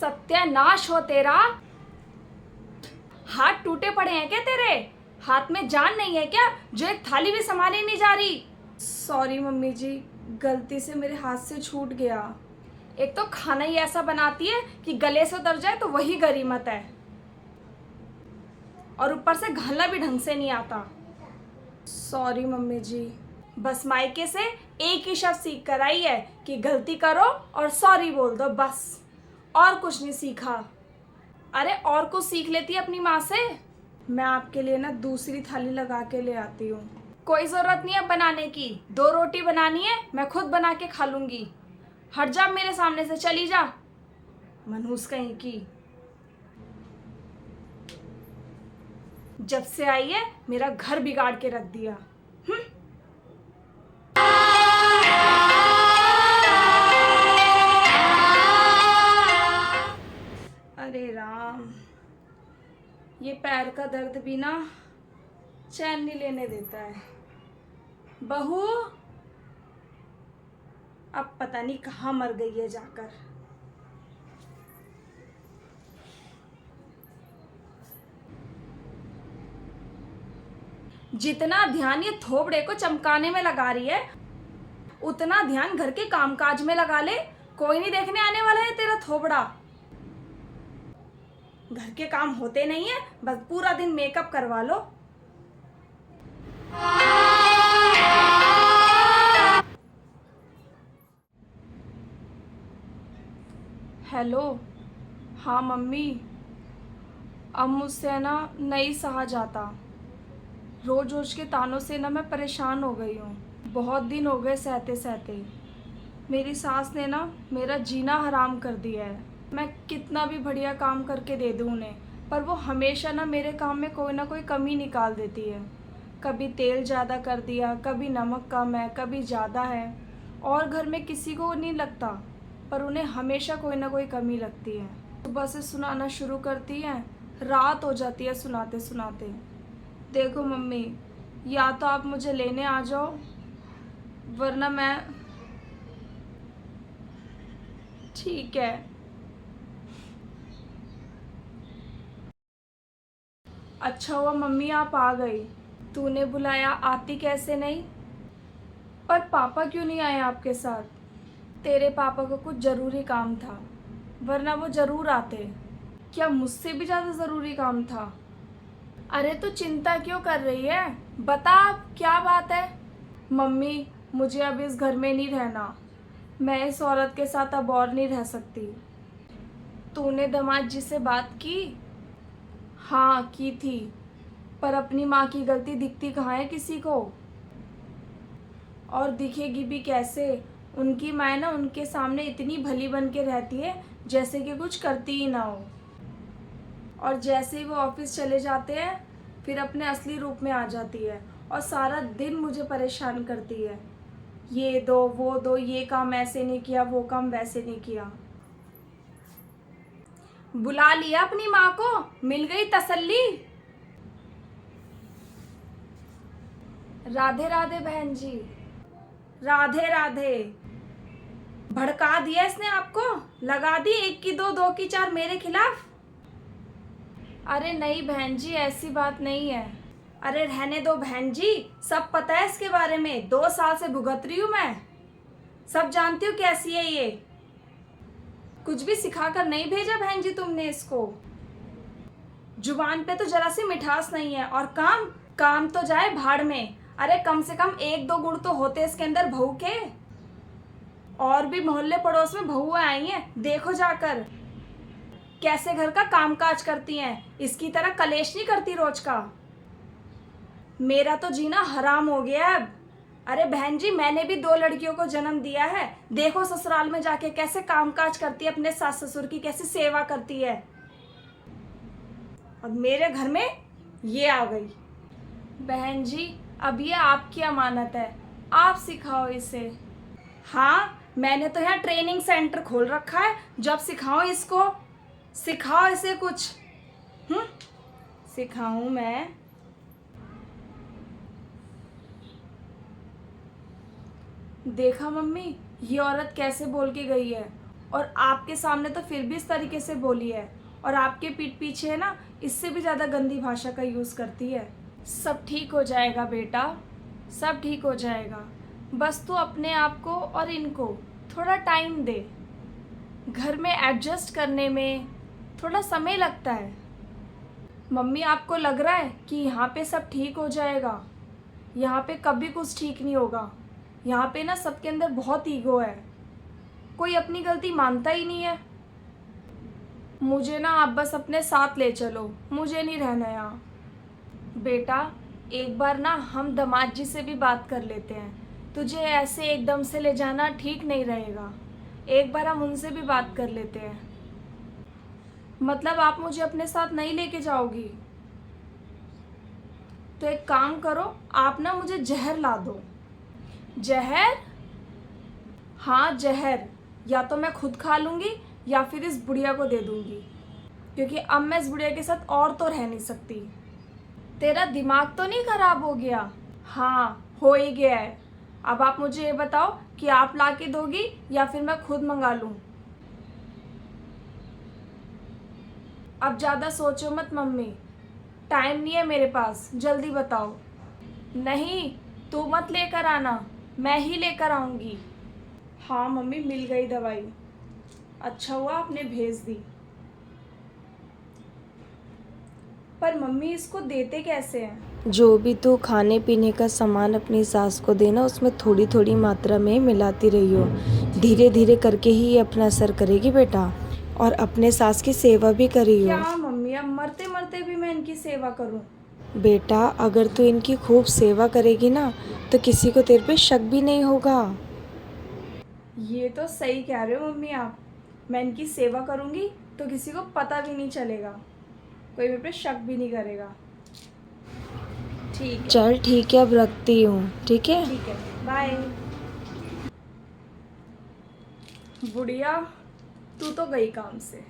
सत्यानाश हो तेरा। हाथ टूटे पड़े हैं क्या तेरे? हाथ में जान नहीं है क्या जो एक थाली भी संभाली नहीं जा रही? सॉरी मम्मी जी, गलती से मेरे हाथ से छूट गया। एक तो खाना ही ऐसा बनाती है कि गले से उतर जाए तो वही गरीमत है, और ऊपर से घालना भी ढंग से नहीं आता। सॉरी मम्मी जी, बस मायके से एक ही शब्द सीख कर आई है कि गलती करो और सॉरी बोल दो, बस और कुछ नहीं सीखा। अरे और कुछ सीख लेती अपनी माँ से। मैं आपके लिए ना दूसरी थाली लगा के ले आती हूँ। कोई ज़रूरत नहीं है बनाने की, 2 रोटी बनानी है, मैं खुद बना के खा लूँगी। हट जा मेरे सामने से, चली जा मनहूस कहीं की। जब से आई है मेरा घर बिगाड़ के रख दिया। अरे राम, ये पैर का दर्द भी ना चैन नहीं लेने देता है। बहू अब पता नहीं कहाँ मर गई है जाकर। जितना ध्यान ये थोबड़े को चमकाने में लगा रही है, उतना ध्यान घर के कामकाज में लगा ले। कोई नहीं देखने आने वाला है तेरा थोबड़ा। घर के काम होते नहीं है, बस पूरा दिन मेकअप करवा लो। हेलो, हाँ मम्मी, अब मुझसे ना नहीं सहा जाता। रोज रोज के तानों से ना मैं परेशान हो गई हूँ। बहुत दिन हो गए सहते सहते। मेरी सास ने ना मेरा जीना हराम कर दिया है। मैं कितना भी बढ़िया काम करके दे दूँ उन्हें, पर वो हमेशा ना मेरे काम में कोई ना कोई कमी निकाल देती है। कभी तेल ज़्यादा कर दिया, कभी नमक कम है, कभी ज़्यादा है। और घर में किसी को नहीं लगता, पर उन्हें हमेशा कोई ना कोई कमी लगती है। सुबह से सुनाना शुरू करती हैं, रात हो जाती है सुनाते सुनाते। देखो मम्मी, या तो आप मुझे लेने आ जाओ, वरना मैं। ठीक है। अच्छा हुआ मम्मी आप आ गई। तूने बुलाया, आती कैसे नहीं? पर पापा क्यों नहीं आए आपके साथ? तेरे पापा को कुछ ज़रूरी काम था, वरना वो ज़रूर आते। क्या मुझसे भी ज़्यादा ज़रूरी काम था? अरे तू चिंता क्यों कर रही है? बता अब क्या बात है? मम्मी, मुझे अब इस घर में नहीं रहना। मैं इस औरत के साथ अब और नहीं रह सकती। तूने दामाद जी से बात की? हाँ की थी, पर अपनी माँ की गलती दिखती कहाँ है किसी को? और दिखेगी भी कैसे? उनकी माँ ना उनके सामने इतनी भली बन के रहती है जैसे कि कुछ करती ही ना हो, और जैसे ही वो ऑफिस चले जाते हैं फिर अपने असली रूप में आ जाती है और सारा दिन मुझे परेशान करती है। ये दो वो दो, ये काम ऐसे नहीं किया, वो काम वैसे नहीं किया। बुला लिया अपनी माँ को, मिल गई तसल्ली। राधे राधे बहन जी, राधे राधे। भड़का दिया इसने आपको, लगा दी 1 की 2, 2 की 4 मेरे खिलाफ। अरे नहीं बहन जी, ऐसी बात नहीं है। अरे रहने दो बहन जी, सब पता है इसके बारे में, 2 साल से भुगत रही हूँ मैं, सब जानती हूँ कैसी है ये। कुछ भी सिखाकर नहीं भेजा बहन जी तुमने इसको। जुबान पे तो जरा सी मिठास नहीं है, और काम काम तो जाए भाड़ में। अरे कम से कम 1-2 गुण तो होते इसके अंदर बहू के। और भी मोहल्ले पड़ोस में बहुएं आई हैं, देखो जाकर कैसे घर का कामकाज करती हैं। इसकी तरह कलेश नहीं करती रोज का। मेरा तो जीना हराम हो गया अब। अरे बहन जी, मैंने भी 2 लड़कियों को जन्म दिया है। देखो ससुराल में जाके कैसे कामकाज करती है, अपने सास ससुर की कैसे सेवा करती है, और मेरे घर में ये आ गई। बहन जी, अब ये आपकी अमानत है, आप सिखाओ इसे। हाँ, मैंने तो यहाँ ट्रेनिंग सेंटर खोल रखा है, जब सिखाओ इसको, सिखाओ इसे कुछ। सिखाऊं मैं? देखा मम्मी, ये औरत कैसे बोल के गई है, और आपके सामने तो फिर भी इस तरीके से बोली है, और आपके पीठ पीछे है ना, इससे भी ज़्यादा गंदी भाषा का यूज़ करती है। सब ठीक हो जाएगा बेटा, सब ठीक हो जाएगा। बस तू अपने आप को और इनको थोड़ा टाइम दे। घर में एडजस्ट करने में थोड़ा समय लगता है। मम्मी, आपको लग रहा है कि यहाँ पे सब ठीक हो जाएगा? यहाँ पे कभी कुछ ठीक नहीं होगा। यहाँ पे ना सबके अंदर बहुत ईगो है, कोई अपनी गलती मानता ही नहीं है। मुझे ना आप बस अपने साथ ले चलो, मुझे नहीं रहना यहाँ। बेटा, एक बार ना हम दामाद जी से भी बात कर लेते हैं। तुझे ऐसे एकदम से ले जाना ठीक नहीं रहेगा। एक बार हम उनसे भी बात कर लेते हैं। मतलब आप मुझे अपने साथ नहीं लेके जाओगी? तो एक काम करो, आप ना मुझे जहर ला दो। जहर? हाँ जहर, या तो मैं खुद खा लूँगी या फिर इस बुढ़िया को दे दूँगी, क्योंकि अब मैं इस बुढ़िया के साथ और तो रह नहीं सकती। तेरा दिमाग तो नहीं खराब हो गया? हाँ, हो ही गया है। अब आप मुझे ये बताओ कि आप ला के दोगी या फिर मैं खुद मंगा लूँ? अब ज़्यादा सोचो मत मम्मी, टाइम नहीं है मेरे पास, जल्दी बताओ। नहीं, तू मत लेकर आना, मैं ही लेकर आऊँगी। हाँ मम्मी, मिल गई दवाई। अच्छा हुआ आपने भेज दी। पर मम्मी, इसको देते कैसे हैं? जो भी तू खाने पीने का सामान अपनी सास को देना, उसमें थोड़ी थोड़ी मात्रा में मिलाती रहियो। धीरे धीरे करके ही ये अपना असर करेगी बेटा। और अपने सास की सेवा भी करियो। क्या मम्मी, अब मरते मरते भी मैं इनकी सेवा करूं? बेटा, अगर तू इनकी खूब सेवा करेगी ना, तो किसी को तेरे पे शक भी नहीं होगा। ये तो सही कह रहे हो मम्मी आप। मैं इनकी सेवा करूंगी तो किसी को पता भी नहीं चलेगा, कोई मेरे पे शक भी नहीं करेगा। ठीक है। चल ठीक है, अब रखती हूँ। ठीक है। ठीक है, बाय। बुढ़िया, तू तो गई काम से।